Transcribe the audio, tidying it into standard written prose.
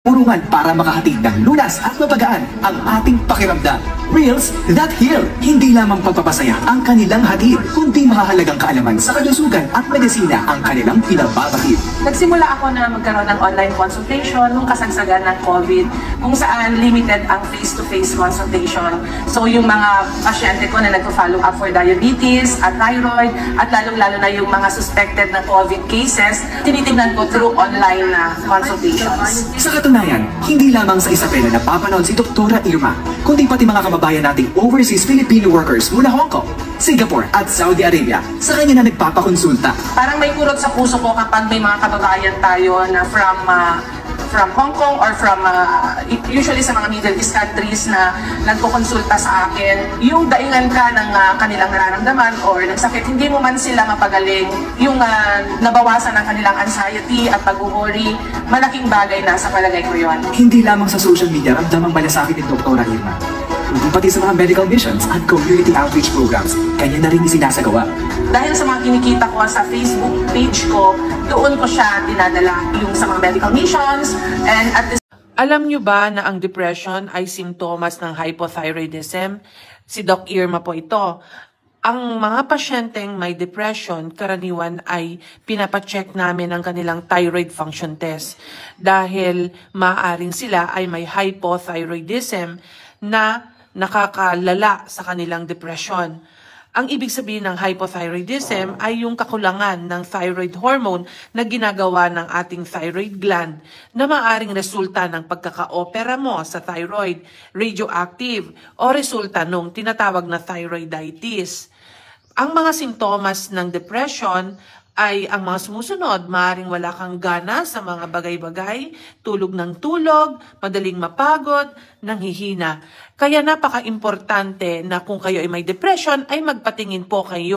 Purungan para makahatid ng lunas at mapagaan ang ating pakiramdam. Reels that heal. Hindi lamang pagpapasaya ang kanilang hatid, kundi mahahalagang kaalaman sa kalusugan at medisina ang kanilang pinababatid. Nagsimula ako na magkaroon ng online consultation nung kasagsagan ng COVID, kung saan limited ang face-to-face consultation. So yung mga pasyente ko na nagpo-follow up for diabetes at thyroid, at lalong-lalo na yung mga suspected na COVID cases, tinitignan ko through online na consultations. Sa katunayan, hindi lamang sa Isabela napapanood si Dr. Irma, kundi pati mga kababayan nating overseas Filipino workers mula Hong Kong, Singapore at Saudi Arabia sa kanya na nagpapakonsulta. Parang may kurot sa puso ko kapag may mga kababayan tayo na from Hong Kong or from usually sa mga Middle East countries na nagkukonsulta sa akin. Yung daingan ka ng kanilang nararamdaman or ng sakit, hindi mo man sila mapagaling. Yung nabawasan ng kanilang anxiety at pag-worry, malaking bagay na sa palagay ko yun. Hindi lamang sa social media ramdamang malasakit ni Dr. Irma, kundi pati sa mga medical missions at community outreach programs, kanya na rin isinasagawa. Dahil sa mga kinikita ko sa Facebook page ko, doon ko siya dinadala yung sa mga medical missions and at the... Alam nyo ba na ang depression ay simptomas ng hypothyroidism? Si Doc Irma po ito. Ang mga pasyenteng may depression, karaniwan ay pinapacheck namin ang kanilang thyroid function test dahil maaaring sila ay may hypothyroidism na nakakalala sa kanilang depression. Ang ibig sabihin ng hypothyroidism ay yung kakulangan ng thyroid hormone na ginagawa ng ating thyroid gland na maaaring resulta ng pagkaka-opera mo sa thyroid, radioactive, o resulta ng tinatawag na thyroiditis. Ang mga simptomas ng depression ay ang mga sumusunod. Maaaring wala kang gana sa mga bagay-bagay, tulog ng tulog, madaling mapagod, nanghihina. Kaya napaka-importante na kung kayo ay may depression, ay magpatingin po kayo.